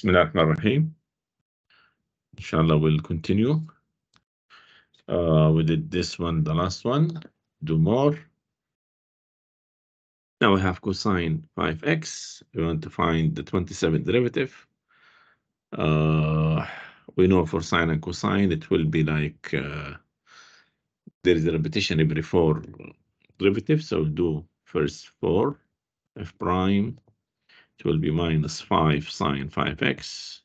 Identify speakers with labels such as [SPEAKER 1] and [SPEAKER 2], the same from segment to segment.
[SPEAKER 1] Bismillah ar-Rahman ar-Rahim. Inshallah, we'll continue. We did this one, the last one. Do more. Now we have cosine 5x. We want to find the 27th derivative. We know for sine and cosine, it will be like there is a repetition every 4 derivatives. So we'll do first 4 f prime. It will be minus 5 sine 5x.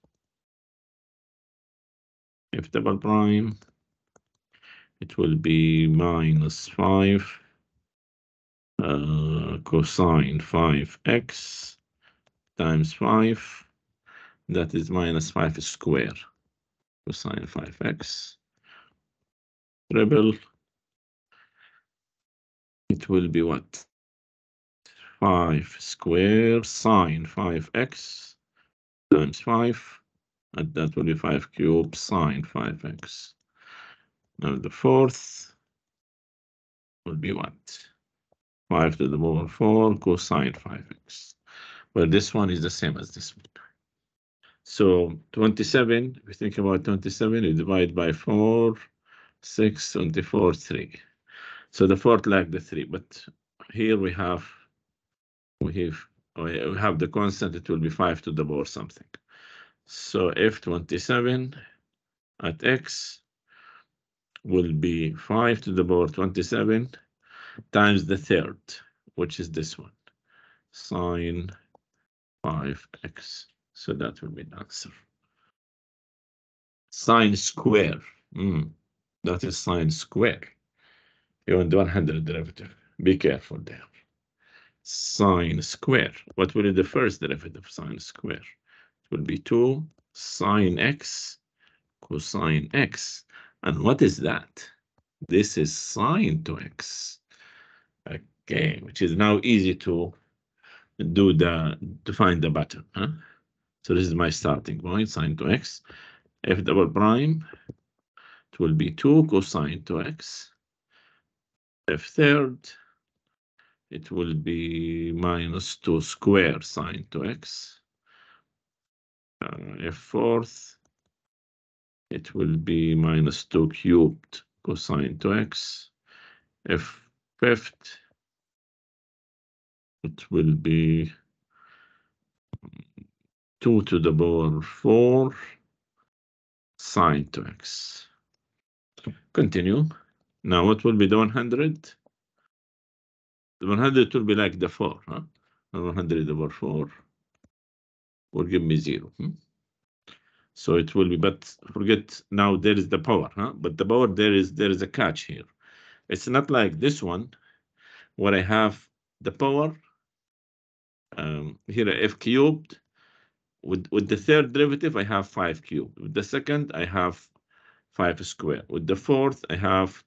[SPEAKER 1] F double prime. It will be minus 5 cosine 5x times 5. That is minus 5 square. Cosine 5x. Triple. It will be what? 5 square sine 5x times 5. And that will be 5 cubed sine 5x. Now the fourth will be what? 5 to the power 4 cosine 5x. Well, this one is the same as this one. So 27, if we think about 27, we divide by 4, 6, 24, 3. So the 4th like the 3, but here we have the constant, it will be 5 to the power something. So F27 at x will be 5 to the power 27 times the 3rd, which is this one, sine 5x. So that will be the answer. Sine square. That is sine square. You want the 100 derivative. Be careful there. Sine square. What will be the first derivative of sine square? It will be 2 sine x cosine x. And what is that? This is sine to x. Okay, which is now easy to find the button. So this is my starting point, sine to x. F double prime, it will be 2 cosine to x. F third, it will be minus 2 square sine to x. F fourth, it will be minus 2 cubed cosine to x. F fifth, it will be 2 to the power 4 sine to x. Continue. Now what will be the 100? The 100 will be like the 4, huh? 100 over 4 will give me 0. So it will be, but forget now there is the power, huh? But the power, there is a catch here. It's not like this one where I have the power here f cubed. With the 3rd derivative, I have 5 cubed. With the 2nd, I have 5 square. With the 4th, I have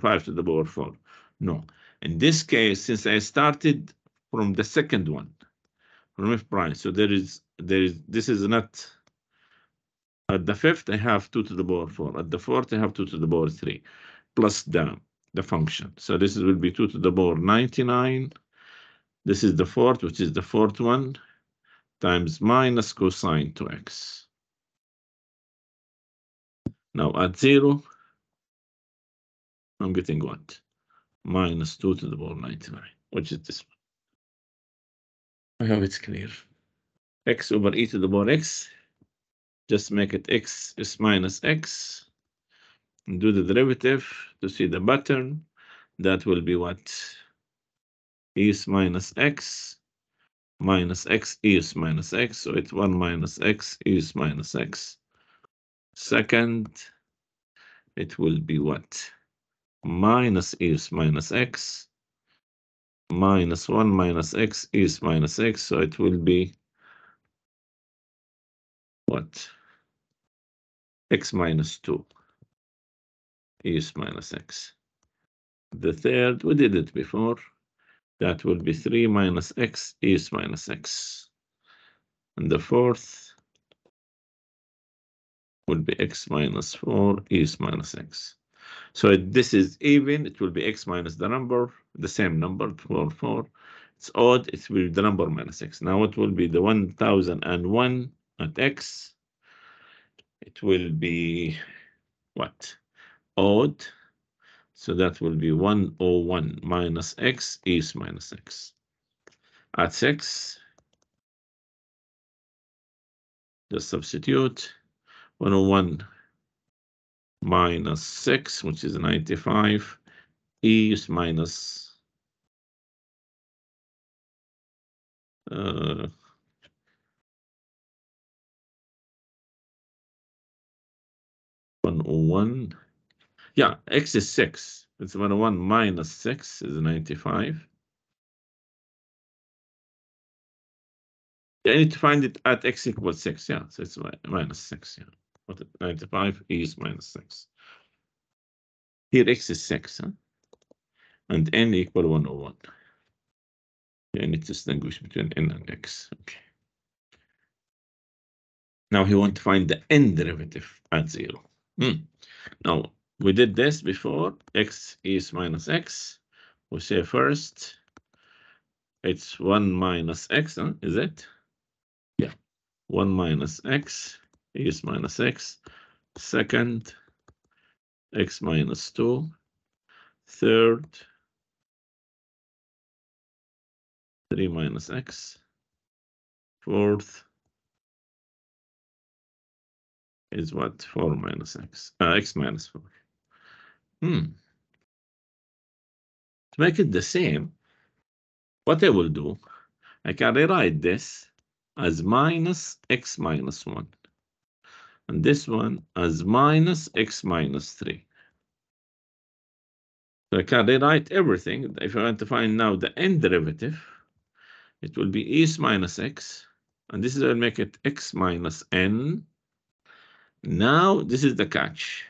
[SPEAKER 1] 5 to the power 4. No. In this case, since I started from the 2nd one, from f prime, so this is not. At the 5th, I have 2 to the power 4. At the 4th, I have 2 to the power 3, plus the function. So this will be 2 to the power 99. This is the 4th, which is the 4th one, times minus cosine to x. Now at 0, I'm getting what? Minus 2 to the power 99, which is this one. I hope it's clear. X over e to the power x. Just make it x is minus x. And do the derivative to see the pattern. That will be what? E is minus x. Minus x, e is minus x. So it's 1 minus x, e is minus x. Second, it will be what? Minus e is minus x. Minus 1 minus x, e is minus x. So it will be what? X minus 2. E is minus x. The third, we did it before. That will be 3 minus x, e is minus x. And the fourth will be x minus 4, e is minus x. So this is even, it will be x minus the number, the same number, 4. It's odd, it will be the number minus x. Now it will be the 1001 at x, it will be what? Odd. So that will be 101 minus x is minus x. At 6, just substitute 101 minus 6, which is 95, is minus 101. Yeah, x is 6. It's 101 minus 6 is 95. I need to find it at x equals 6. Yeah, so it's minus 6. Yeah, but 95 is minus 6. Here x is 6, huh? And n equal 101. I need to distinguish between n and x. Okay. Now he wants to find the n derivative at 0. Now, we did this before. X is minus x. We say first, it's 1 minus x, huh? Is it? Yeah. 1 minus x is minus x. Second, x minus 2. Third, 3 minus x. Fourth is what? 4 minus x. X minus 4. To make it the same, what I will do, I can rewrite this as minus x minus 1. And this one as minus x minus 3. So I can rewrite everything. If I want to find now the n derivative, it will be e minus x. And this is will make it x minus n. Now, this is the catch.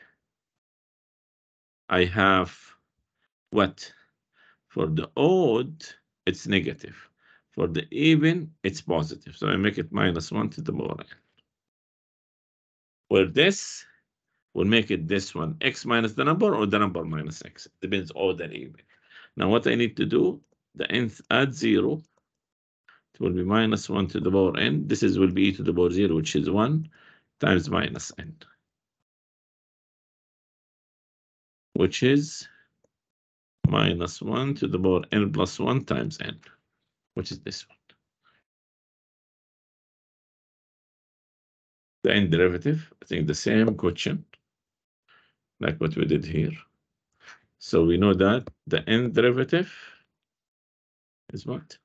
[SPEAKER 1] I have what? For the odd, it's negative. For the even, it's positive. So I make it minus 1 to the power n. Where this will make it this one, x minus the number or the number minus x. It depends odd and even. Now what I need to do, the nth at 0, it will be minus 1 to the power n. This will be e to the power 0, which is 1, times minus n, which is minus 1 to the power n plus 1 times n, which is this one. The n derivative, I think the same question, like what we did here. So we know that the n derivative is what?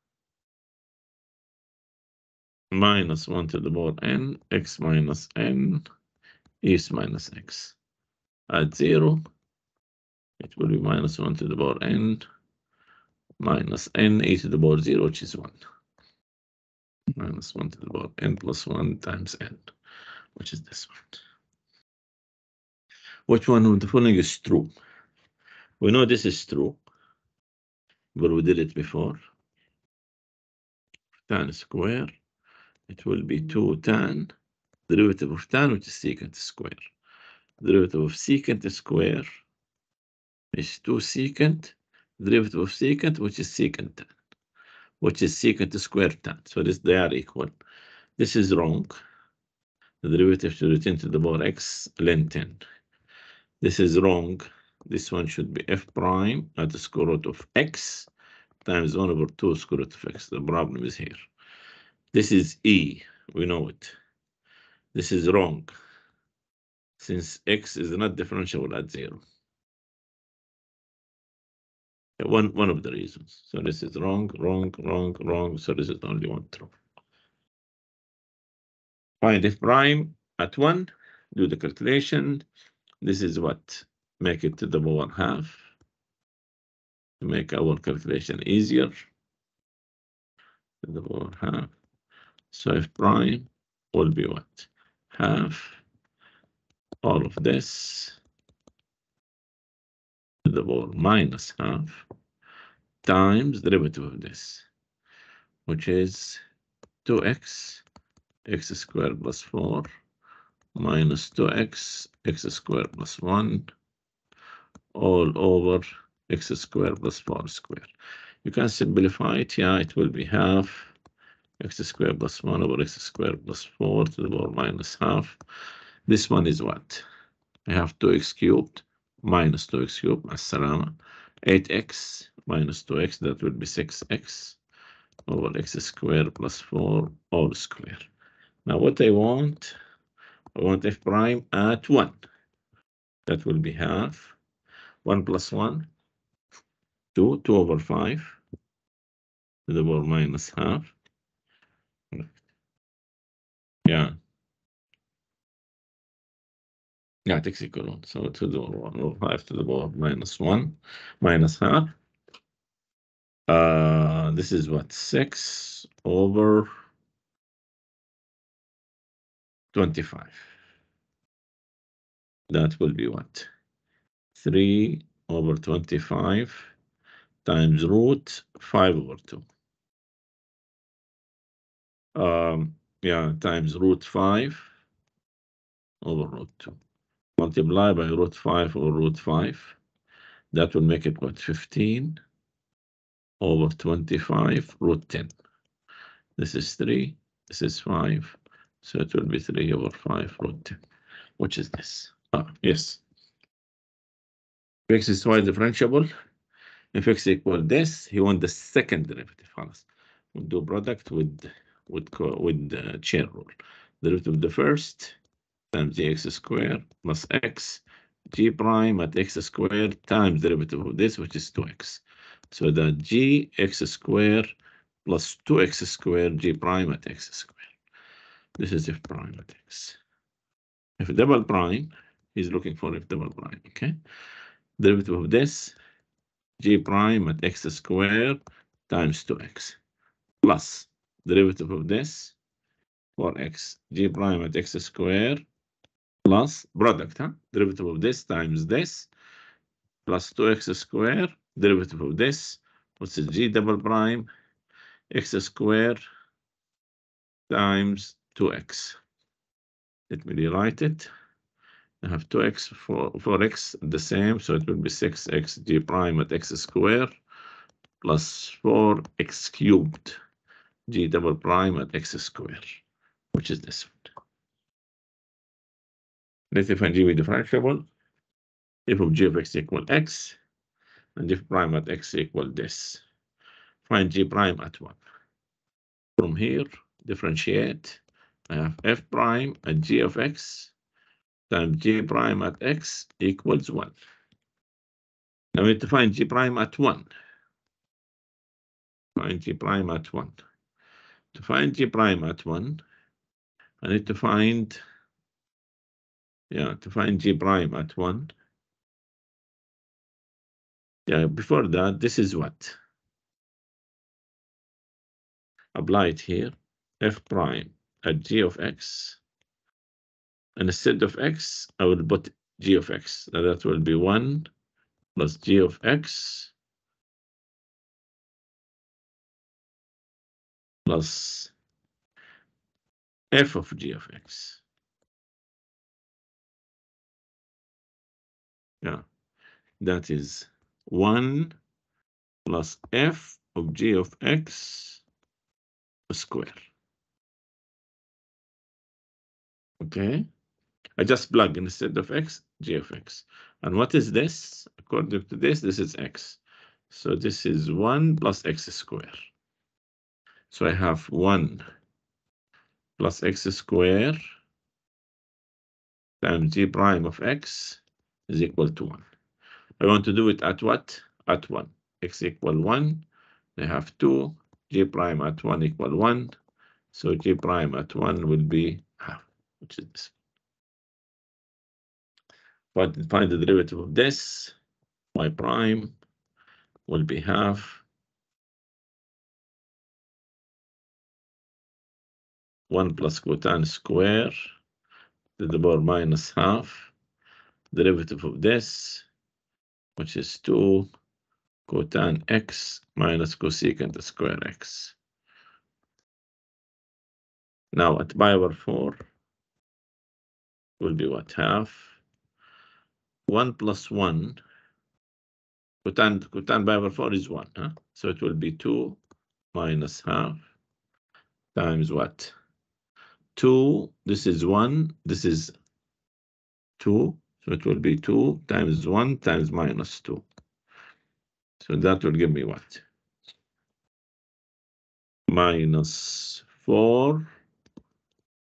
[SPEAKER 1] Minus 1 to the power n, x minus n, is minus x. At 0, it will be minus 1 to the power n, minus n, e to the power 0, which is 1. Minus 1 to the power n plus 1 times n, which is this one. Which one of the following is true? We know this is true, but we did it before. Tan square, it will be 2 tan, derivative of tan, which is secant square. Derivative of secant square is 2 secant, derivative of secant, which is secant tan, which is secant square tan. So this, they are equal. This is wrong. The derivative should return to the power x ln 10. This is wrong. This one should be f prime at the square root of x times 1 over 2 square root of x. The problem is here. This is e. We know it. This is wrong, since x is not differentiable at 0. One of the reasons. So this is wrong, wrong, wrong, wrong. So this is only one true. Find f prime at 1. Do the calculation. This is what? Make it to the power half. To make our calculation easier. To the power half. So f prime will be what? Half all of this to the power minus half times the derivative of this, which is 2x, x squared plus 4, minus 2x, x squared plus 1, all over x squared plus 4 squared. You can simplify it. Yeah, it will be half x squared plus 1 over x squared plus 4 to the power minus half. This one is what? I have 2x cubed minus 2x cubed, as-salama. 8x minus 2x, that will be 6x over x squared plus 4 all square. Now what I want f prime at 1. That will be half. 1 plus 1, 2 over 5 to the power minus half. Yeah. Yeah, it takes equal 1. So 2 to the power 1 over 5 to the power minus 1 minus half. This is what? 6 over 25. That will be what? 3 over 25 times root 5 over 2. Yeah, times root 5 over root 2. Multiply by root 5 over root 5. That will make it what? 15 over 25 root 10. This is 3. This is 5. So it will be 3 over 5 root 10. Which is this? Yes. If x is twice differentiable, if x equal this, he want the second derivative. We'll do product with chain rule. Derivative of the first times x squared plus x g prime at x squared times derivative of this, which is 2x. So that g x squared plus 2x squared g prime at x squared. This is f prime at x. If double prime, he's looking for f double prime, okay? Derivative of this, g prime at x squared times 2x plus derivative of this for x, g prime at x squared plus product, derivative of this times this plus 2x squared, derivative of this, which is g double prime x squared times 2x. Let me rewrite it. I have 2x for x the same, so it will be 6x g prime at x squared plus 4x cubed g double prime at x squared, which is this one. Let's define g be differentiable. F of g of x equal x, and f prime at x equal this. Find g prime at 1. From here, differentiate. I have f prime at g of x times g prime at x equals 1. Now we need to find g prime at 1. Find g prime at 1. To find g prime at 1, I need to find, to find g prime at 1. Yeah, before that, this is what? Apply it here, f prime at g of x. And instead of x, I will put g of x. Now that will be 1 plus g of x plus f of g of x. Yeah, that is 1 plus f of g of x square. Okay, I just plug instead of x, g of x. And what is this? According to this is x. So this is 1 plus x square. So I have 1 plus x square times g prime of x is equal to 1. I want to do it at what? At 1. X equal 1. I have 2. G prime at 1 equal 1. So g prime at 1 will be half, which is this. But find the derivative of this. Y prime will be half. 1 plus cotan square to the power minus half. Derivative of this, which is 2 cotan x minus cosecant square x. Now at pi over 4 will be what? Half. 1 plus 1. Cotan pi over 4 is 1. So it will be 2 minus half times what? 2, this is 1, this is 2, so it will be 2 times 1 times minus 2. So that will give me what? Minus 4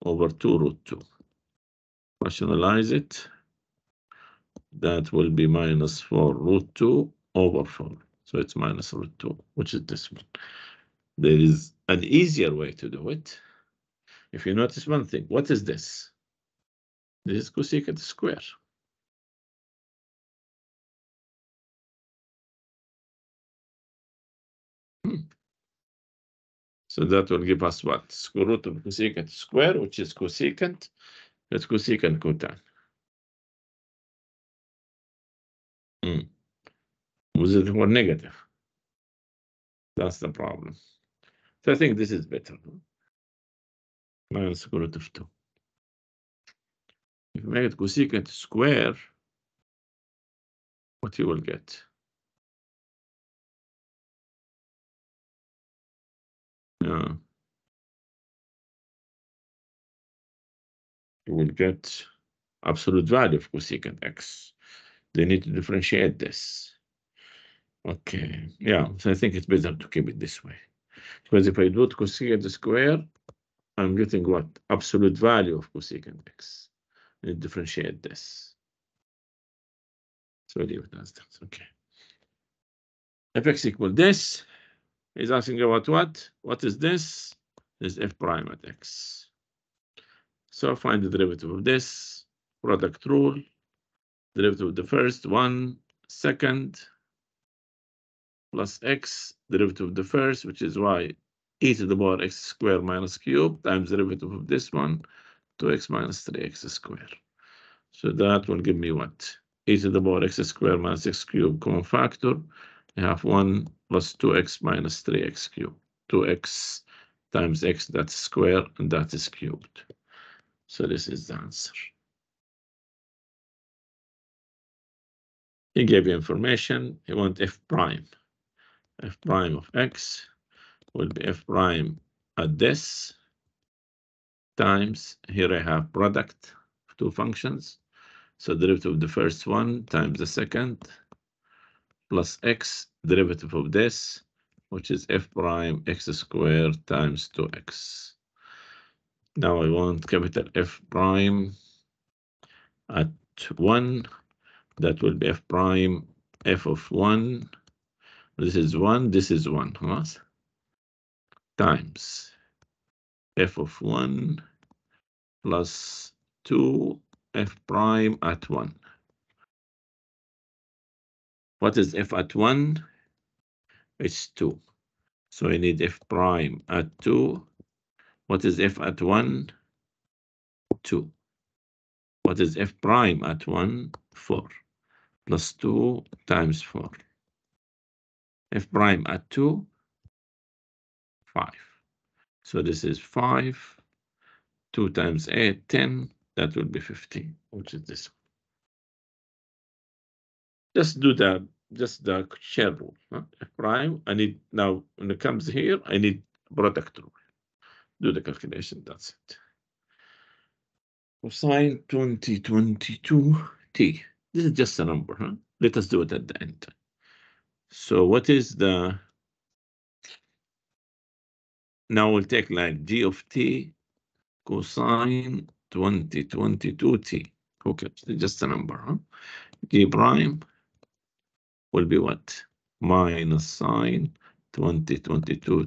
[SPEAKER 1] over 2 root 2. Rationalize it. That will be minus 4 root 2 over 4. So it's minus root 2, which is this one. There is an easier way to do it. If you notice one thing, what is this? This is cosecant square. So that will give us what? Square root of cosecant square, which is cosecant. That's cosecant cotan. Was it more negative? That's the problem. So I think this is better. Minus square root of 2. If you make it cosecant square, what you will get? You will get absolute value of cosecant x. They need to differentiate this. Okay, yeah, so I think it's better to keep it this way. Because if I do cosecant square, I'm getting what? Absolute value of cosecant x. And differentiate this. So leave it as that. Okay. If x equal this, is asking about what? What is this? This is f prime at x. So find the derivative of this. Product rule. Derivative of the first one, second, plus x, derivative of the first, which is y, e to the power x squared minus cube, times derivative of this one, 2x minus 3x squared. So that will give me what? E to the power x squared minus x cubed common factor. I have 1 plus 2x minus 3x cubed. 2x times x, that's square, and that is cubed. So this is the answer. He gave you information. He want f prime. F prime of x will be f prime at this times, here I have product of two functions. So derivative of the first one times the second plus x, derivative of this, which is f prime x squared times 2x. Now I want capital F prime at 1. That will be f prime f of 1. This is 1, this is 1, huh? Times f of 1 plus 2 f prime at 1. What is f at 1? It's 2. So I need f prime at 2. What is f at 1? 2. What is f prime at 1? 4. Plus 2 times 4. F prime at 2, 5. So this is 5. 2 times 8, 10. That will be 15, which is this one. Just do just the share rule. Huh? F prime, I need, now when it comes here, I need product rule. Do the calculation, that's it. Cosine 2022t. This is just a number, huh? Let us do it at the end. So what is the, now we'll take like g of t cosine 2022t. Okay, it's just a number, huh? G prime will be what? Minus sine 2022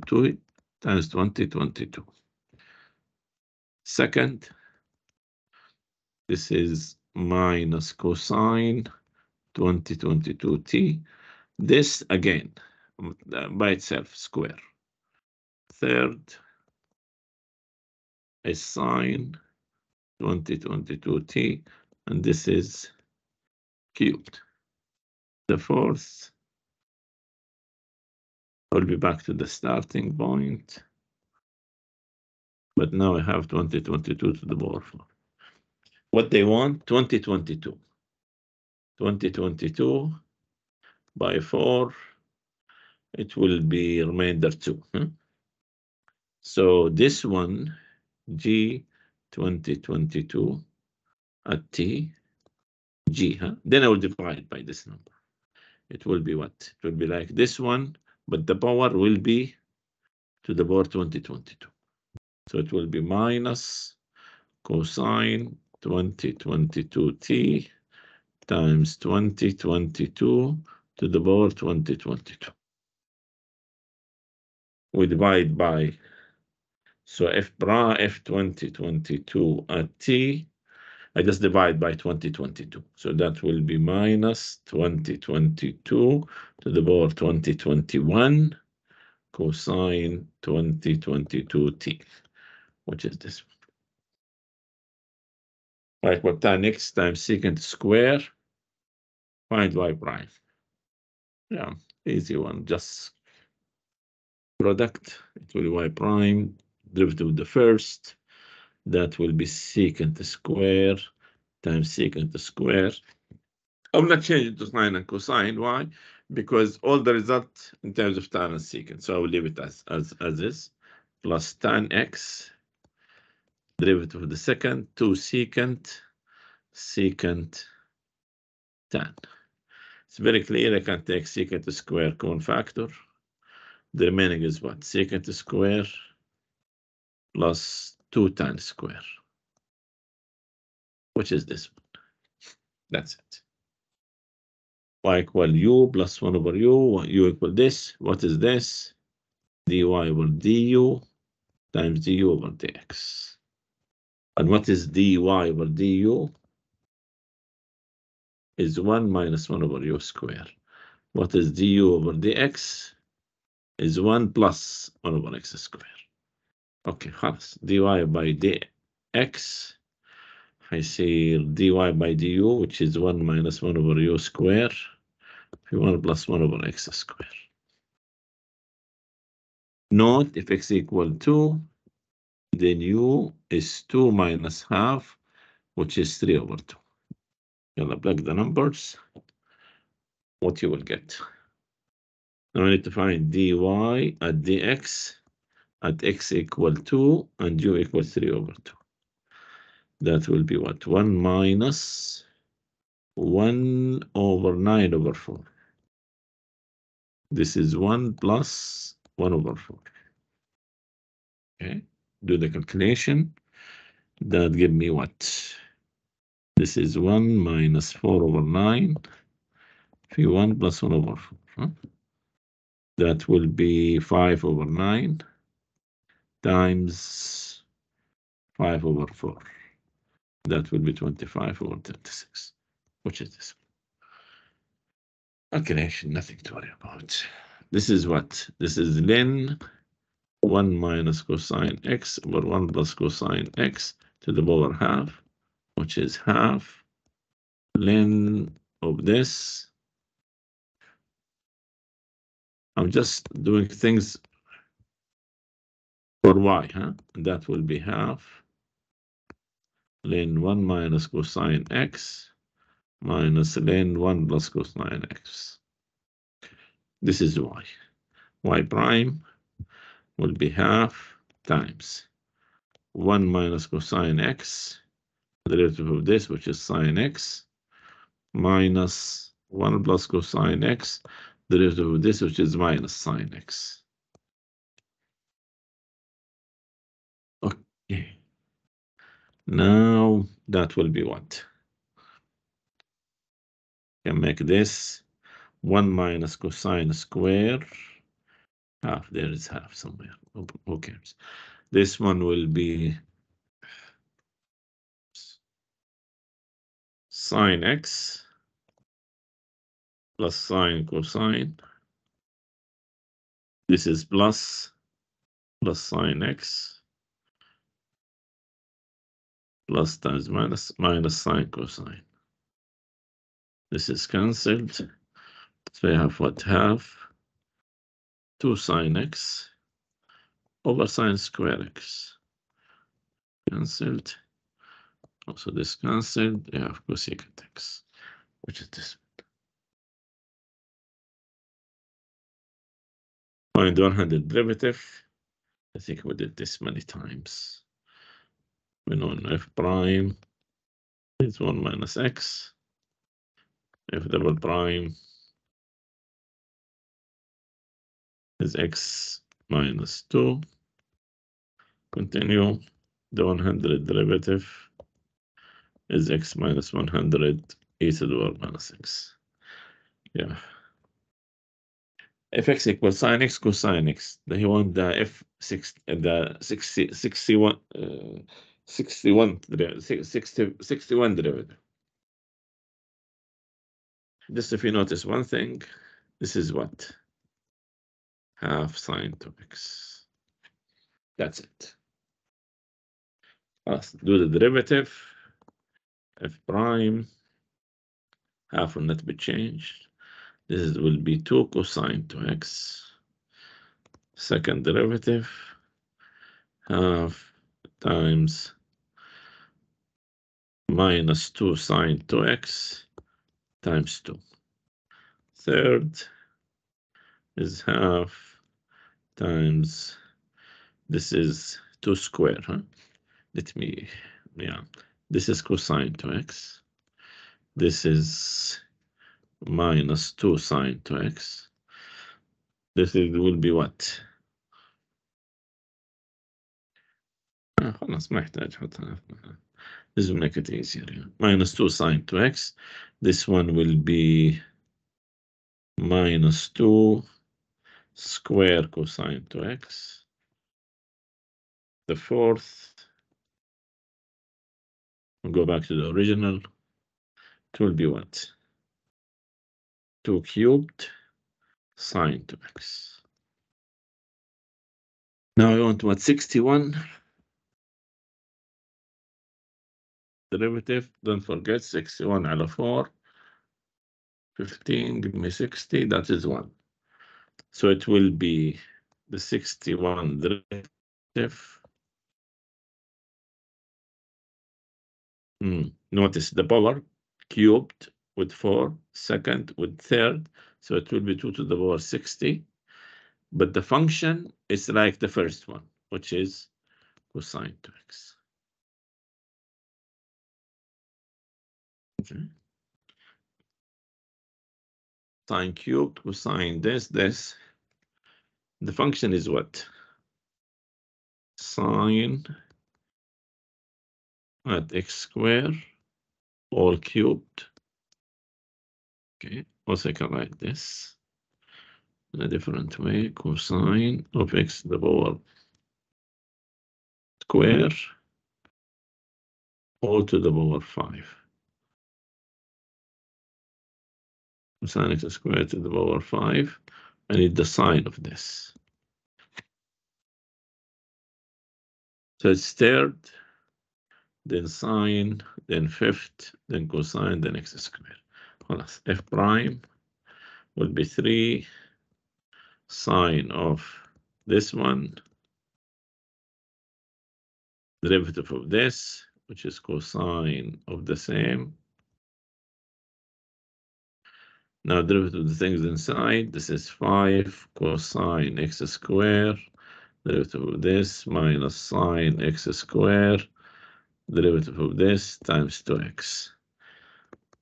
[SPEAKER 1] times 2022. Second, this is minus cosine 2022t. This again, by itself, square. Third is sine 2022t, and this is cubed. The fourth will be back to the starting point, but now I have 2022 to the power 4. What they want, 2022. 2022 by 4, it will be remainder 2. So this one, G 2022 at T, G, huh? Then I will divide by this number. It will be what? It will be like this one, but the power will be to the power 2022. So it will be minus cosine 2022t times 2022 to the power 2022. We divide by, so f 2022 at t, I just divide by 2022. So that will be minus 2022 to the power 2021 cosine 2022t, which is this one. Right, what time x times secant square, find y prime. Yeah, easy one, just product, it will be y prime, derivative of the first, that will be secant square times secant square. I'm not changing to sine and cosine. Why? Because all the result in terms of tan and secant. So I will leave it as is, plus tan x, derivative of the second, 2 secant tan. It's very clear. I can take secant square common factor. The remaining is what? Secant square plus 2 tan square, which is this one. That's it. Y equal u plus 1 over u. U equal this. What is this? dy over du times du over dx. And what is dy over du? Is 1 minus 1 over u square. What is du over dx? Is 1 plus 1 over x square. Okay, خلاص. dy by dx. I see dy by du, which is 1 minus 1 over u square. 1 plus 1 over x square. Note if x equal 2, then u is 2 minus half, which is 3 over 2. You'll plug the numbers, what you will get. Now I need to find dy at dx at x equal 2 and u equal 3 over 2. That will be what? 1 minus 1 over 9 over 4. This is 1 plus 1 over 4. Okay, do the calculation. That give me what? This is 1 minus 4 over 9. 1 plus 1 over 4. Huh? That will be 5 over 9 times 5 over 4. That will be 25 over 36, which is this. Calculation, nothing to worry about. This is what? This is ln 1 minus cosine x over 1 plus cosine x to the power half, which is half ln of this. I'm just doing things for y, huh? That will be half ln 1 minus cosine x minus ln 1 plus cosine x. This is y. Y prime will be half times 1 minus cosine x, the derivative of this, which is sine x, minus 1 plus cosine x, the derivative of this, which is minus sine x. Okay. Now that will be what? Can make this 1 minus cosine square. Half, there is half somewhere. Who cares? This one will be sine x plus sine cosine. This is plus sine x plus times minus sine cosine. This is cancelled. So we have what? Half 2 sine x over sine square x. Cancelled. Also this cancelled. You have cosecant x, which is this. Find 100 derivative. I think we did this many times. We know f prime is 1 minus x. F double prime is x minus 2. Continue. The 100 derivative is x minus 100 e to the power minus x. Yeah. If x equals sine x, cosine x. He want the f6, the 61 derivative. Just if you notice one thing, this is what? Half sine 2x. That's it. Let's do the derivative. F prime, half will not be changed. This will be 2 cosine 2x. Second derivative, half times minus 2 sine 2x times 2. Third is half times, this is 2 square, huh? Let me, yeah, this is cosine 2x. This is minus 2 sine 2x. This will be what? خلاص ما يحتاج أحطها. This will make it easier. Yeah. Minus 2 sine 2x. This one will be minus 2 square cosine 2x. The fourth, we'll go back to the original. It will be what? 2 cubed sine 2x. Now we want what? 61. Derivative, don't forget 61 على 4. 15, give me 60, that is 1. So it will be the 61 derivative. Notice the power cubed with 4, second with third. So it will be 2 to the power 60. But the function is like the first one, which is cosine 2x. Okay. Sine cubed, cosine this. The function is what? Sine at x squared, all cubed. Okay, also I can write this in a different way. Cosine of x to the power square, all to the power 5. Cosine x squared to the power 5. I need the sine of this. So it's third, then sine, then fifth, then cosine, then x squared. خلاص. F prime will be 3 sine of this one, derivative of this, which is cosine of the same. Now derivative of the things inside, this is 5 cosine x squared, derivative of this minus sine x squared, derivative of this times 2x.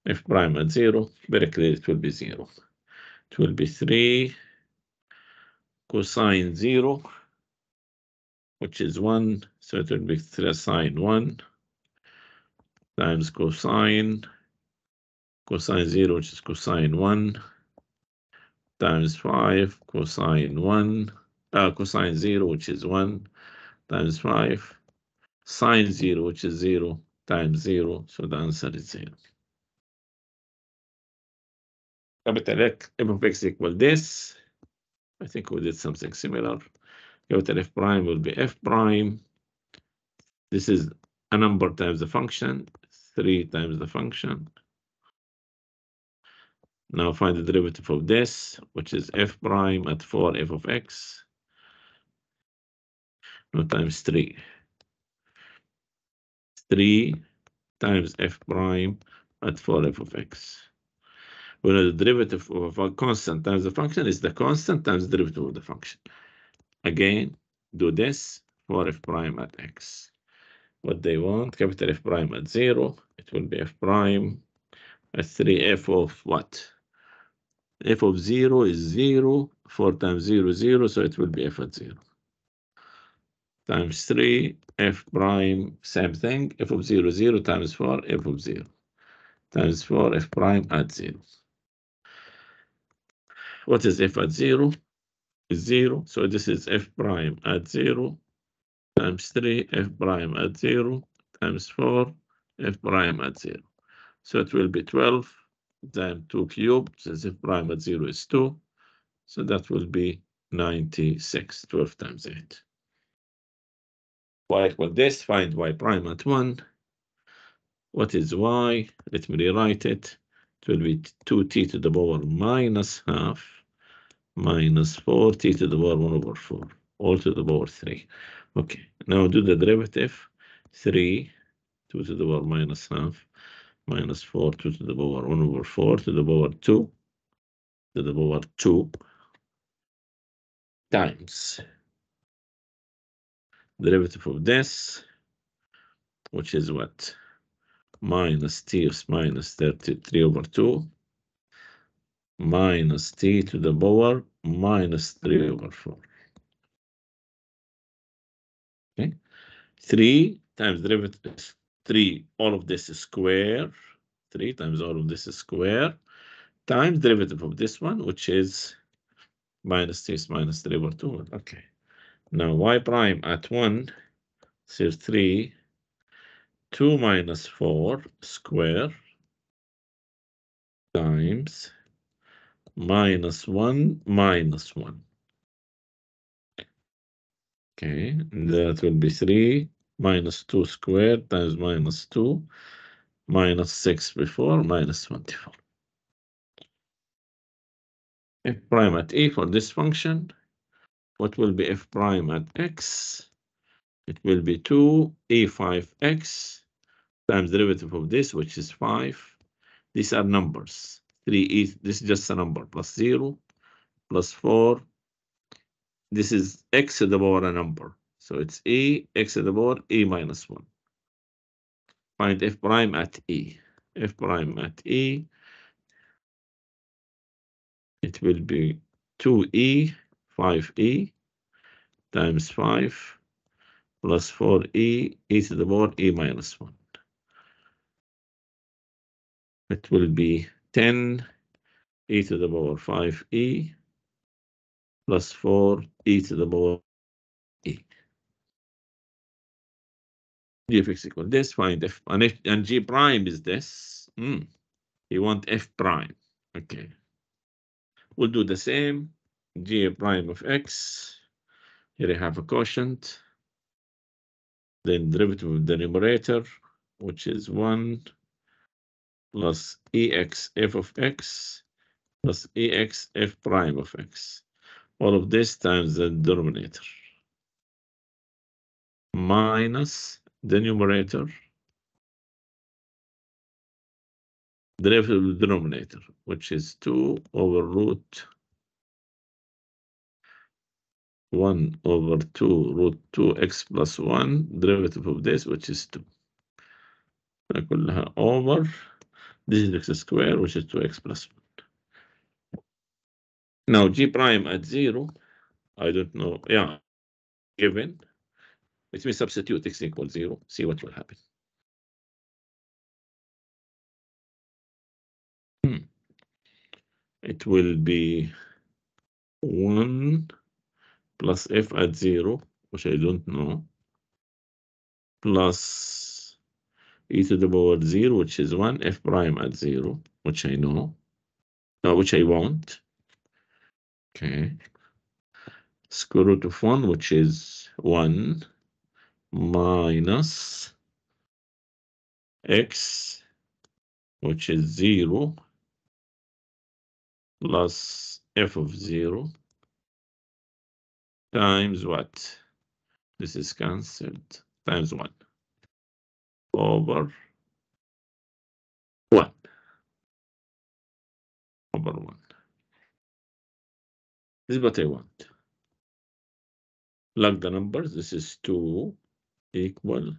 [SPEAKER 1] F prime at 0, very clear it will be 0. It will be 3 cosine 0, which is 1, so it will be 3 sine 1 times cosine 0, which is cosine 1, times 5 cosine 1, cosine 0, which is 1, times 5, sine 0, which is 0, times 0, so the answer is 0. Capital F of x equal this. I think we did something similar. Capital F prime will be f prime. This is a number times the function, 3 times the function. Now find the derivative of this, which is f prime at 4 f of x. No, times 3. 3 times f prime at 4 f of x. We know the derivative of a constant times the function is the constant times the derivative of the function. Again, do this for f prime at x. What they want, capital F prime at 0, it will be f prime at 3f of what? F of 0 is 0, 4 times 0, 0, so it will be f at 0. Times 3, f prime, same thing, f of 0, 0 times 4, f of 0. Times 4, f prime at 0. What is f at 0? Is 0, so this is f prime at 0 times 3, f prime at 0 times 4, f prime at 0. So it will be 12 times 2 cubed, since f prime at 0 is 2. So that will be 96, 12 times 8. Y equal this, find y prime at 1. What is y? Let me rewrite it. It will be 2t to the power minus half minus 4t to the power 1 over 4, all to the power 3. Okay, now do the derivative. 3, 2 to the power minus half minus 4, 2 to the power 1 over 4 to the power 2 to the power 2 times derivative of this, which is what? Minus t is minus 33 over 2 minus t to the power minus 3 over 4. Okay, 3 times derivative 3, all of this is square. 3 times all of this is square times derivative of this one, which is minus t is minus 3 over 2. Okay, now y prime at 1, so 3, 2 minus 4 square times minus 1 minus 1. Okay, that will be 3 minus 2 squared times minus 2 minus 6 before minus 24. F prime at e for this function. What will be f prime at x? It will be 2e5x times derivative of this, which is 5. These are numbers. 3e, this is just a number, plus 0, plus 4. This is x to the power a number. So it's e, x to the power e minus 1. Find f prime at e. F prime at e, it will be 2e, 5e times 5 plus 4e, e to the power e minus 1. It will be 10 e to the power 5e plus 4 e to the power e. G of x equal this, find f, and g prime is this. You want f prime. Okay. We'll do the same. G prime of x. Here I have a quotient. Then derivative of the numerator, which is 1 plus ex f of x plus ex f prime of x. All of this times the denominator minus the numerator, derivative of the denominator, which is 2 over root 1 over 2 root 2x plus 1, derivative of this, which is 2. كلها over, this is x square, which is 2x plus 1. Now g prime at 0, I don't know, yeah, given. Let me substitute x equals 0, see what will happen. It will be 1 plus f at 0, which I don't know, plus e to the power 0, which is 1, f prime at 0, which I know, which I want. Okay. Square root of 1, which is 1, minus x, which is 0, plus f of 0, times what? This is cancelled, times 1, over 1, over 1. This is what I want. Plug the numbers. This is 2 equal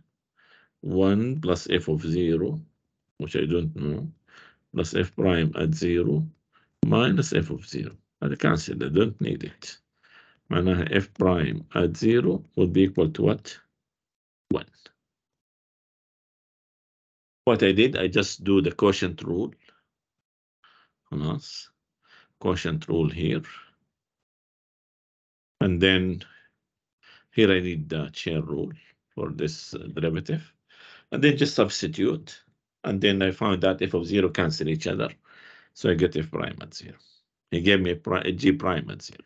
[SPEAKER 1] 1 plus f of 0, which I don't know, plus f prime at 0 minus f of 0. I cancel. I don't need it. معناها f prime at 0 would be equal to what? 1. What I did, I just do the quotient rule. خلاص. Quotient rule here. And then here I need the chain rule for this derivative. And then just substitute. And then I found that f of 0 cancel each other. So I get f prime at 0. He gave me a g prime at 0.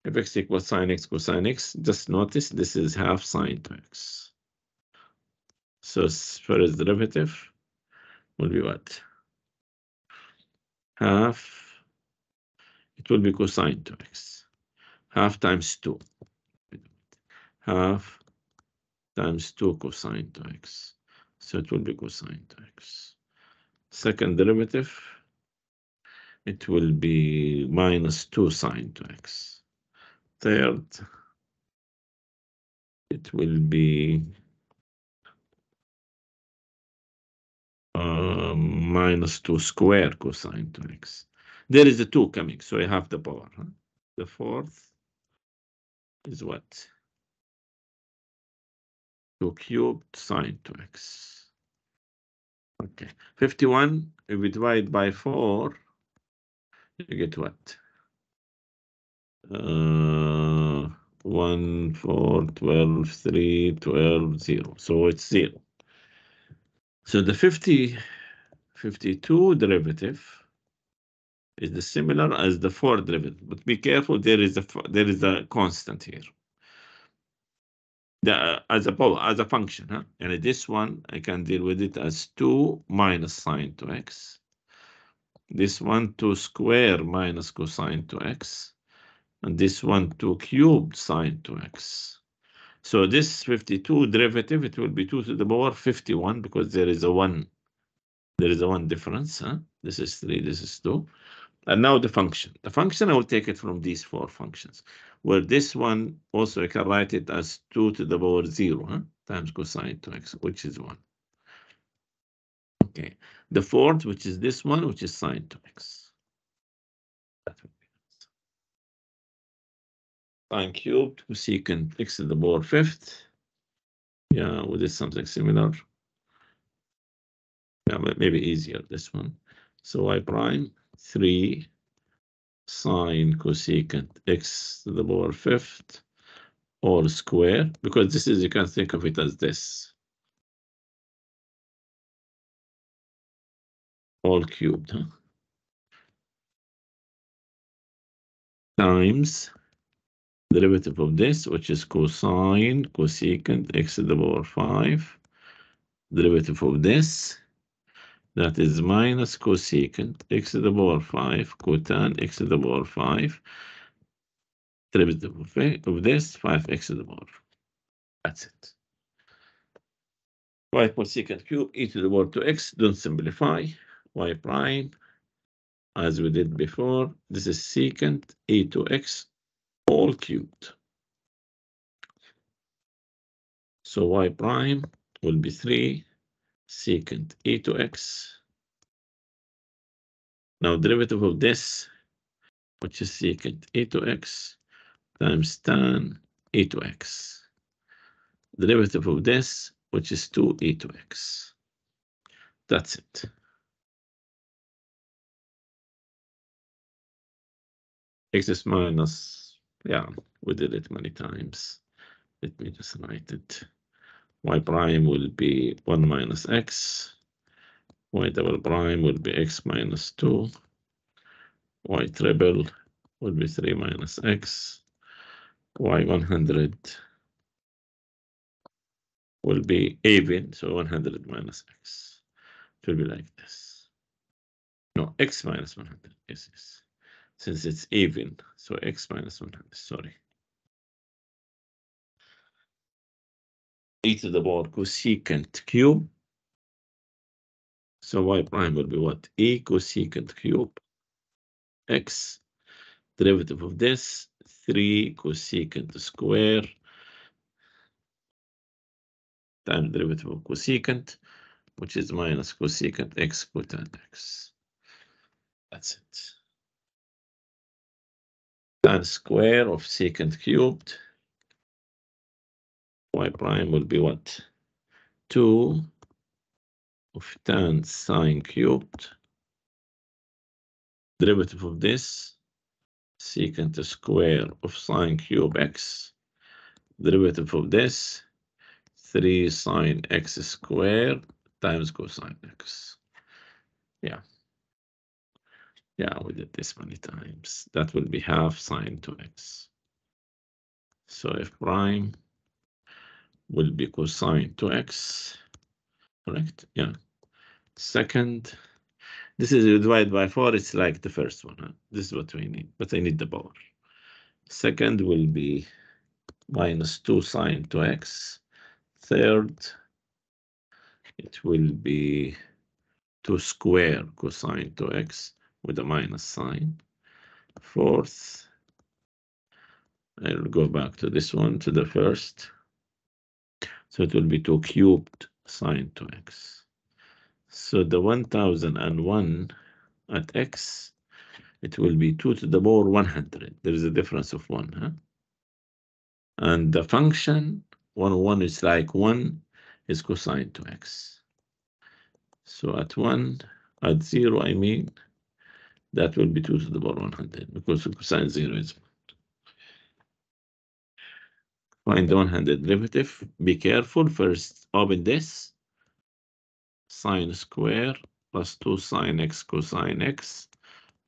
[SPEAKER 1] If x equals sine x cosine x, just notice this is half sine to x. So first derivative will be what? Half, it will be cosine to x. Half times 2. Half times 2 cosine to x. So it will be cosine to x. Second derivative, it will be minus 2 sine to x. Third, it will be minus 2 square cosine to x. There is a 2 coming, so I have the power. Huh? The fourth is what? 2 cubed sine to x. Okay, 51, if we divide by 4, you get what? 1, 4, 12, 3, 12, 0. So it's 0. So the 52 derivative is the similar as the 4 derivative, but be careful, there is a constant here. As a function, huh? And this one I can deal with it as 2 minus sine to x. This one 2 square minus cosine to x, and this one 2 cubed sine to x. So this 52 derivative, it will be 2 to the power 51 because there is a 1 difference. Huh? This is 3, this is 2. And now the function. The function, I will take it from these 4 functions. Where this one, also I can write it as 2 to the power 0, huh? Times cosine to x, which is 1. Okay. The fourth, which is this one, which is sine to x. That would be sine cubed, cosecant x to the power 5th. Yeah, we did something similar. Yeah, but maybe easier, this one. So y prime 3 sine cosecant x to the power 5th all square, because this is, you can think of it as this. All cubed, huh? Times derivative of this, which is cosine cosecant x to the power 5. Derivative of this, that is minus cosecant x to the power 5 cotan x to the power 5. Derivative of this, 5x to the power. That's it. Y cosecant cube e to the power 2x. Don't simplify. Y prime, as we did before, this is secant e to x all cubed. So y prime will be 3 secant e to x. Now derivative of this, which is secant e to x times tan e to x. Derivative of this, which is 2e to x. That's it. X is minus, yeah, we did it many times. Let me just write it. Y prime will be 1 minus x. Y double prime will be x minus 2. Y triple will be 3 minus x. Y 100 will be even, so 100 minus x. It will be like this. No, x minus 100, yes. Since it's even, so x minus 100, sorry. E to the power cosecant cube. So y prime will be what? E cosecant cube x. Derivative of this, 3 cosecant square times derivative of cosecant, which is minus cosecant x cotant x. That's it. Tan square of secant cubed. Y prime will be what? 2 of tan sine cubed. Derivative of this, secant square of sine cube x. Derivative of this, 3 sine x squared times cosine x. Yeah. Yeah, we did this many times. That will be half sine 2x. So f prime will be cosine 2x, correct? Yeah. Second, this is divided by 4. It's like the first one. Huh? This is what we need, but I need the power. Second will be minus 2 sine 2x. Third, it will be 2 square cosine 2x with a minus sign. Fourth, I'll go back to this one, to the first. So it will be 2 cubed sine 2x. So the 1001 at x, it will be 2 to the power 100. There is a difference of 1, huh? And the function 101 is like 1 is cosine 2x. So at 1, at 0, I mean, that will be 2 to the power 100 because cosine 0 is 1. Find the 100 derivative. Be careful. First, open this. Sine square plus 2 sine x cosine x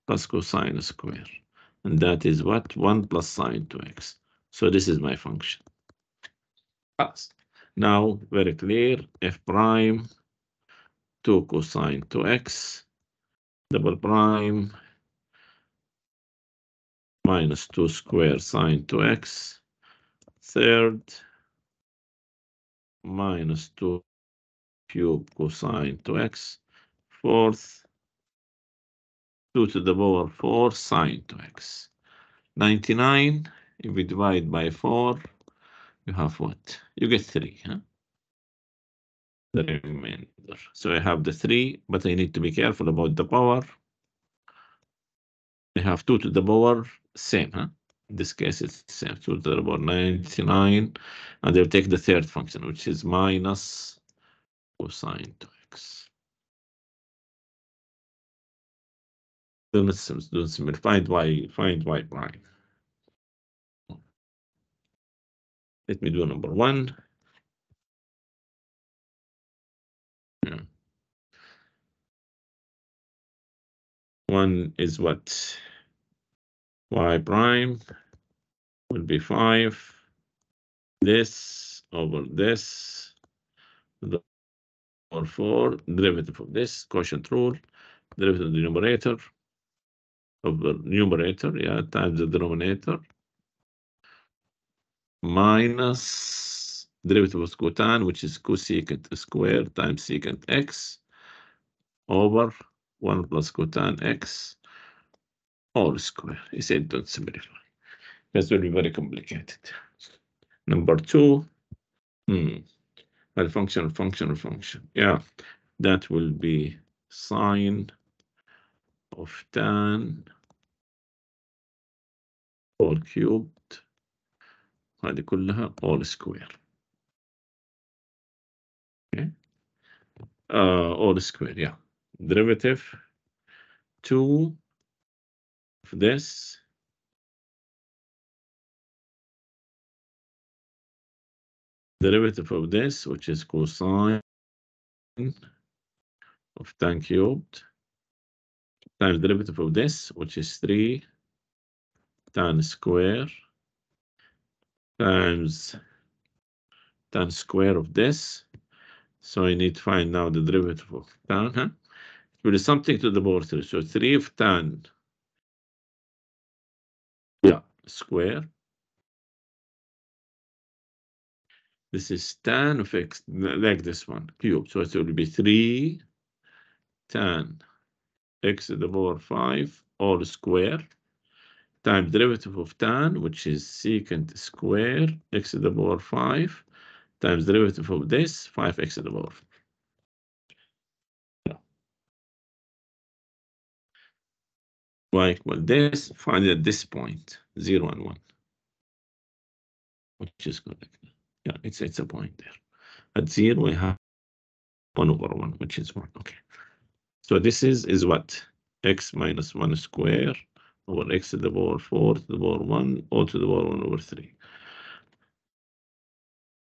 [SPEAKER 1] plus cosine square. And that is what? 1 plus sine 2x. So this is my function. Now, very clear. F prime 2 cosine 2x double prime minus 2 square sine 2x. Third, minus 2 cube cosine 2x. Fourth, 2 to the power 4 sine 2x. 99, if we divide by 4, you have what? You get 3, huh? The remainder. So I have the 3, but I need to be careful about the power. I have 2 to the power, same, huh? In this case, it's the same, 2 to the power 99, and I'll take the third function, which is minus cosine 2x. Don't simplify. Find y prime. Let me do number 1. Yeah. 1 is what? Y prime will be 5. This over this, or 4, derivative of this, quotient rule, derivative of the numerator, yeah, times the denominator, minus derivative of cotan, which is cosecant squared times secant x, over 1 plus cotan x, all square. He said don't simplify. This will be very complicated. Number 2, well, function. Yeah, that will be sine of tan all cubed. هذه كلها all square. Okay. All square, yeah. Derivative 2 of this derivative of this, which is cosine of tan cubed, times derivative of this, which is 3 tan square, times tan square of this. So I need to find now the derivative of tan. Huh? It will be something to the power 3. So 3 of tan, yeah, square. This is tan of x, like this one, cube. So it will be 3 tan x to the power 5 all square times derivative of tan, which is secant square x to the power 5 times derivative of this 5x to the power 5. Y equal this, find it at this point, 0 and 1, which is correct. Yeah, it's a point there. At 0, we have 1 over 1, which is 1. Okay. So this is what? X minus 1 square over x to the power 4 to the power 1, all to the power 1 over 3.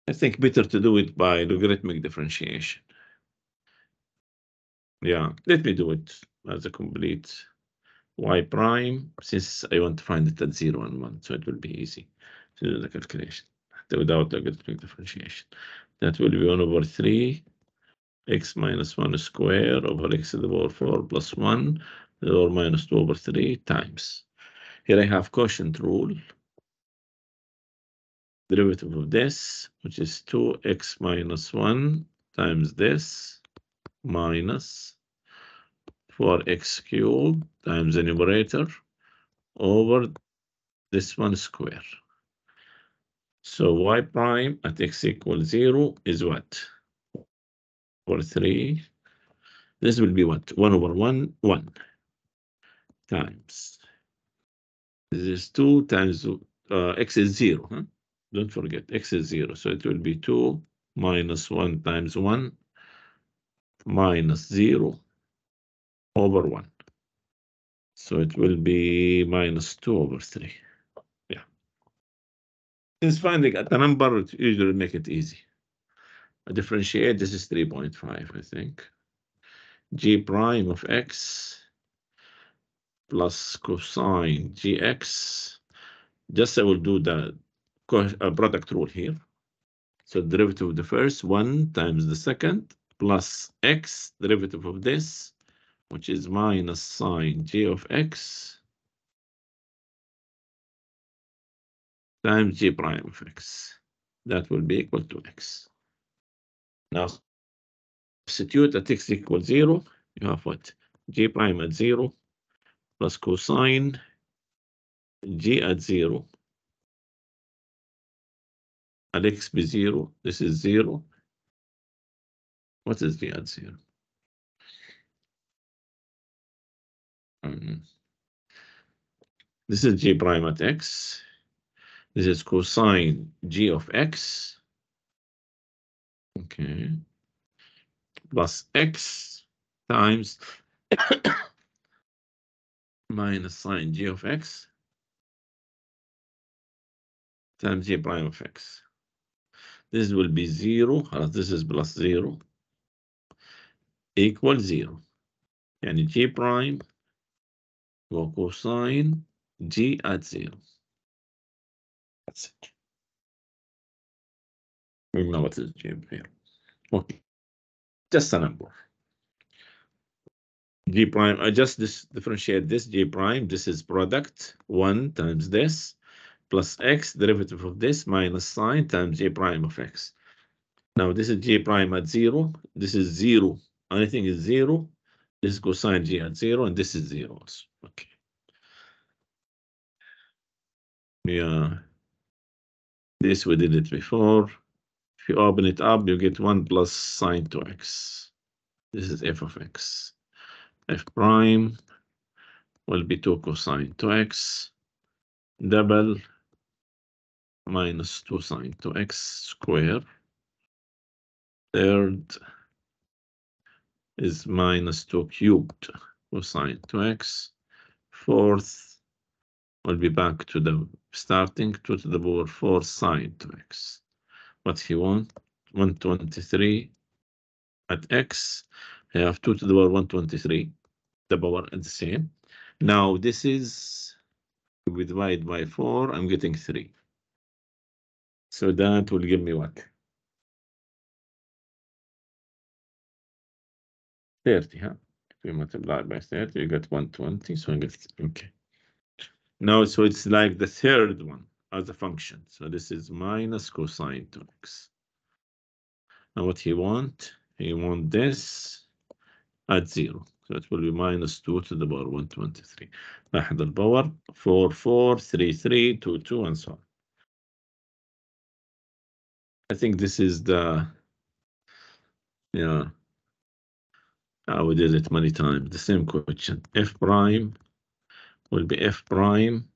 [SPEAKER 1] I think better to do it by logarithmic differentiation. Yeah, let me do it as a complete y prime, since I want to find it at 0 and 1, so it will be easy to do the calculation without logarithmic differentiation. That will be 1 over 3 x minus 1 square over x to the power 4 plus 1 or minus 2 over 3 times. Here I have quotient rule. Derivative of this, which is 2x minus 1 times this minus 4x cubed times the numerator over this one square. So y prime at x equals 0 is what? Over 3. This will be what? 1 over 1, 1 times. This is 2 times x is 0. Huh? Don't forget, x is 0. So it will be 2 minus 1 times 1 minus 0 over 1. So it will be minus 2 over 3. Yeah. Since finding at a number, it usually make it easy. I differentiate, this is 3.5, I think. G prime of x plus cosine gx. Just I will do the product rule here. So derivative of the first, 1 times the second, plus x, derivative of this, which is minus sine g of x times g prime of x. That will be equal to x. Now, substitute at x equals 0, you have what? G prime at 0 plus cosine g at 0. At x be 0, this is 0. What is g at 0? This is g prime at x. This is cosine g of x. Okay. Plus x times minus sine g of x times g prime of x. This will be 0. This is plus 0 equals 0. And g prime or cosine g at 0. That's it. We know what is g here. Okay. Just a number. G prime, I just differentiate this G prime. This is product 1 times this plus x, derivative of this minus sine times G prime of x. Now this is G prime at 0. This is 0. Anything is 0. This is cosine G at 0, and this is 0 also. Okay. Yeah. This we did it before. If you open it up, you get 1 plus sine 2x. This is f of x. F prime will be 2 cosine 2x double minus 2 sine 2x square. Third is minus 2 cubed cosine 2x. Fourth will be back to the starting 2 to the power 4 sine 2x. What he want? 123 at x. I have 2 to the power 123. The power at the same. Now this is, we divide by 4, I'm getting 3. So that will give me what? 30, huh? If we multiply by 30, you get 120. So I get, okay. Now, so it's like the third one as a function. So this is minus cosine 2x. Now what he want? He want this at 0. So it will be minus 2 to the power 123. واحد الباور 4 4 3 3 2 2 and so on. I think this is the, yeah, we did it many times. The same question. F prime will be F prime,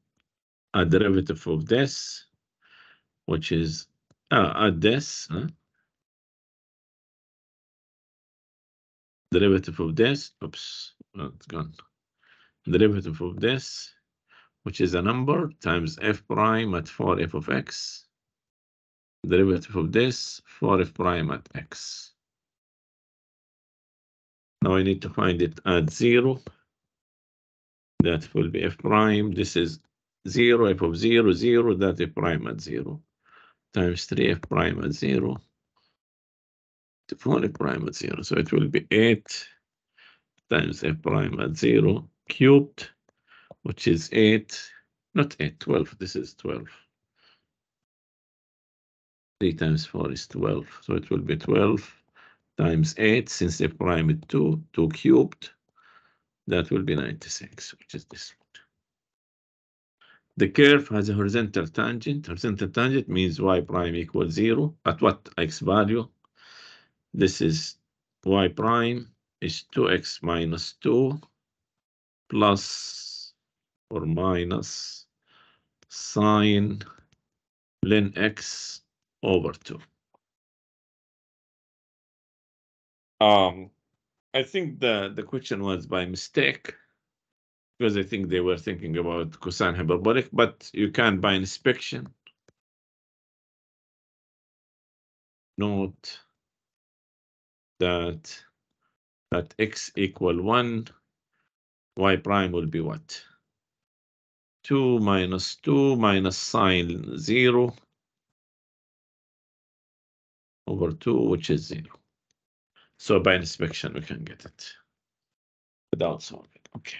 [SPEAKER 1] a derivative of this, which is at this, derivative of this, oops, it's gone. Derivative of this, which is a number, times F prime at 4F of X. Derivative of this, 4F prime at X. Now I need to find it at 0. That will be F prime. This is 0, F of 0, 0, that F prime at 0. Times 3 F prime at 0. To 4 F prime at 0. So it will be 8 times F prime at 0 cubed, which is 8, not 8, 12. This is 12. 3 times 4 is 12. So it will be 12 times 8, since F prime is 2, 2 cubed. That will be 96, which is this one. The curve has a horizontal tangent. Horizontal tangent means y prime equals 0. At what x value? This is y prime is 2x minus 2 plus or minus sine ln x over 2. I think the question was by mistake, because I think they were thinking about cosine hyperbolic, but you can by inspection. Note that at x equal 1, y prime will be what? 2 minus 2 minus sine 0 over 2, which is 0. So by inspection, we can get it without solving. Okay.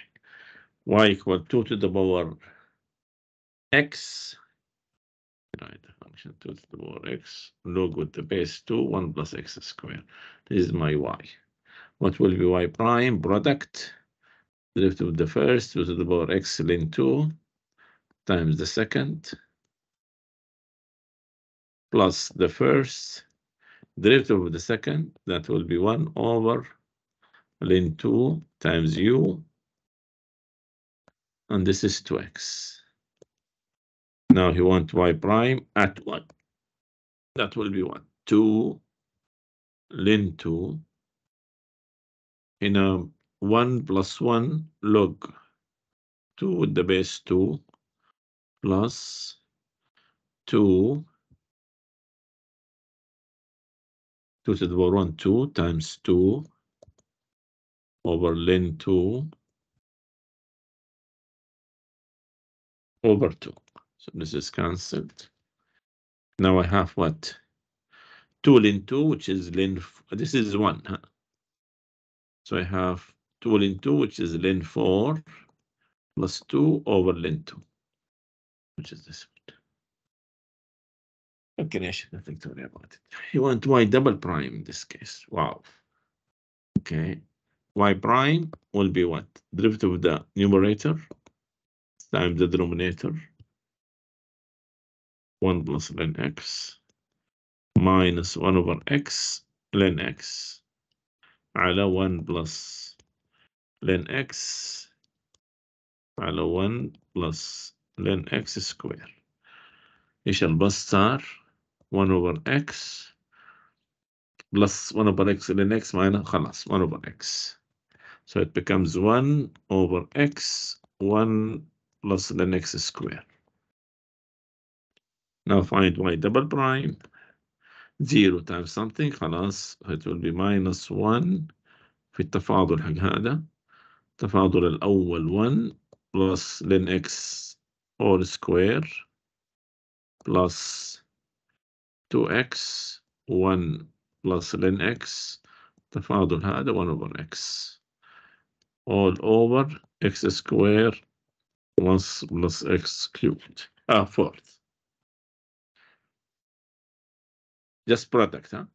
[SPEAKER 1] Y equal 2 to the power x. Write the function 2 to the power x. Log with the base 2, 1 plus x squared. This is my y. What will be y prime? Product. Derivative of the first, 2 to the power x ln 2 times the second plus the first. Derivative of the second, that will be 1 over ln 2 times u, and this is 2x. Now he wants y prime at what? That will be what? 2 ln 2 in a 1 plus 1 log 2 with the base 2 plus 2 to the power 1, 2 times 2 over ln 2 over 2. So this is cancelled. Now I have what? 2 ln 2, which is ln, this is 1. Huh? So I have 2 ln 2, which is ln 4 plus 2 over ln 2, which is this one. Okay, I should nothing to worry about it. You want y double prime in this case. Wow. Okay. Y prime will be what? Derivative of the numerator times the denominator. 1 plus ln x minus 1 over x ln x على 1 plus ln x على 1 plus ln x square. ايش البسط صار؟ 1 over x plus 1 over x ln x minus خلاص 1 over x. So it becomes 1 over x 1 plus ln x square. Now find y double prime. 0 times something خلاص it will be minus 1 في التفاضل حق هذا. التفاضل الأول 1 plus ln x all square plus 2x 1 plus ln x تفاضل هذا 1 over x all over x square 1 plus x cubed. Fourth. Just product, huh?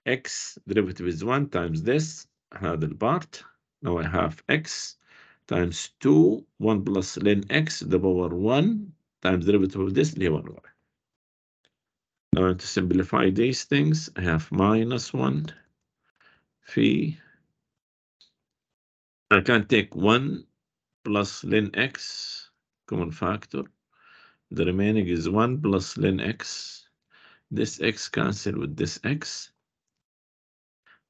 [SPEAKER 1] X derivative is 1 times this هذا البارت. Now I have x times 2 1 plus ln x to the power 1 times derivative of this اللي هي 1 over. Now to simplify these things I have minus 1 phi. I can take 1 plus ln x common factor. The remaining is 1 plus ln x. This x cancel with this x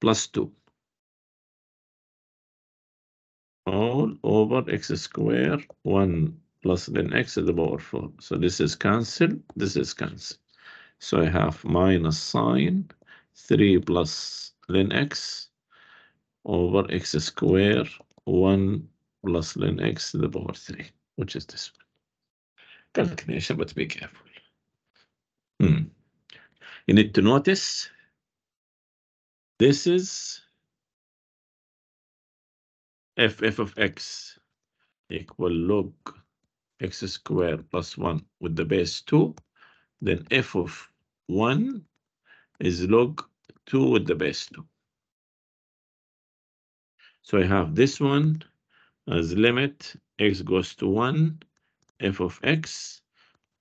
[SPEAKER 1] plus 2 all over x square 1 plus ln x to the power 4. So this is cancelled, this is cancelled. So I have minus sine 3 plus ln x over x square 1 plus ln x to the power 3, which is this one. Calculation, but be careful. You need to notice this is f of x equal log x squared plus 1 with the base 2. Then f of 1 is log 2 with the base 2. So I have this one as limit x goes to 1, f of x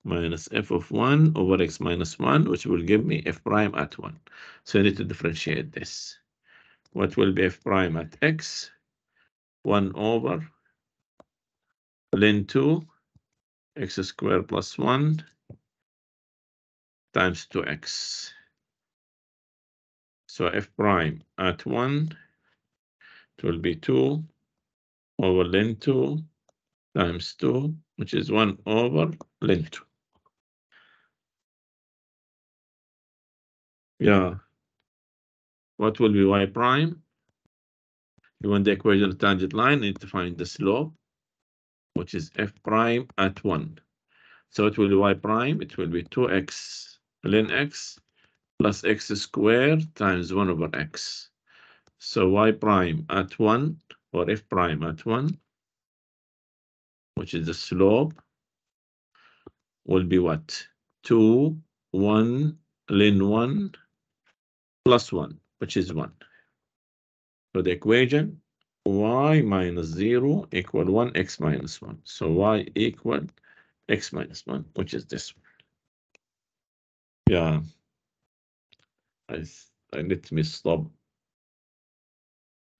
[SPEAKER 1] minus f of 1 over x minus 1, which will give me f prime at 1. So I need to differentiate this. What will be f prime at x? 1 over ln 2 x squared plus 1 times 2x. So f prime at 1, it will be 2 over ln 2 times 2, which is 1 over ln 2. Yeah. What will be y prime? You want the equation of tangent line, you need to find the slope, which is f prime at 1. So it will be y prime, it will be 2x ln x plus x squared times 1 over x. So y prime at 1, or f prime at 1, which is the slope, will be what? 2, 1, ln 1, plus 1, which is 1. So the equation, y minus 0 equal 1, x minus 1. So y equal x minus 1, which is this one. Yeah. Let me stop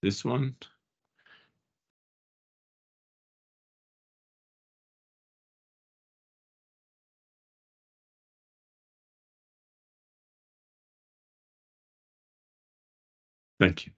[SPEAKER 1] this one. Thank you.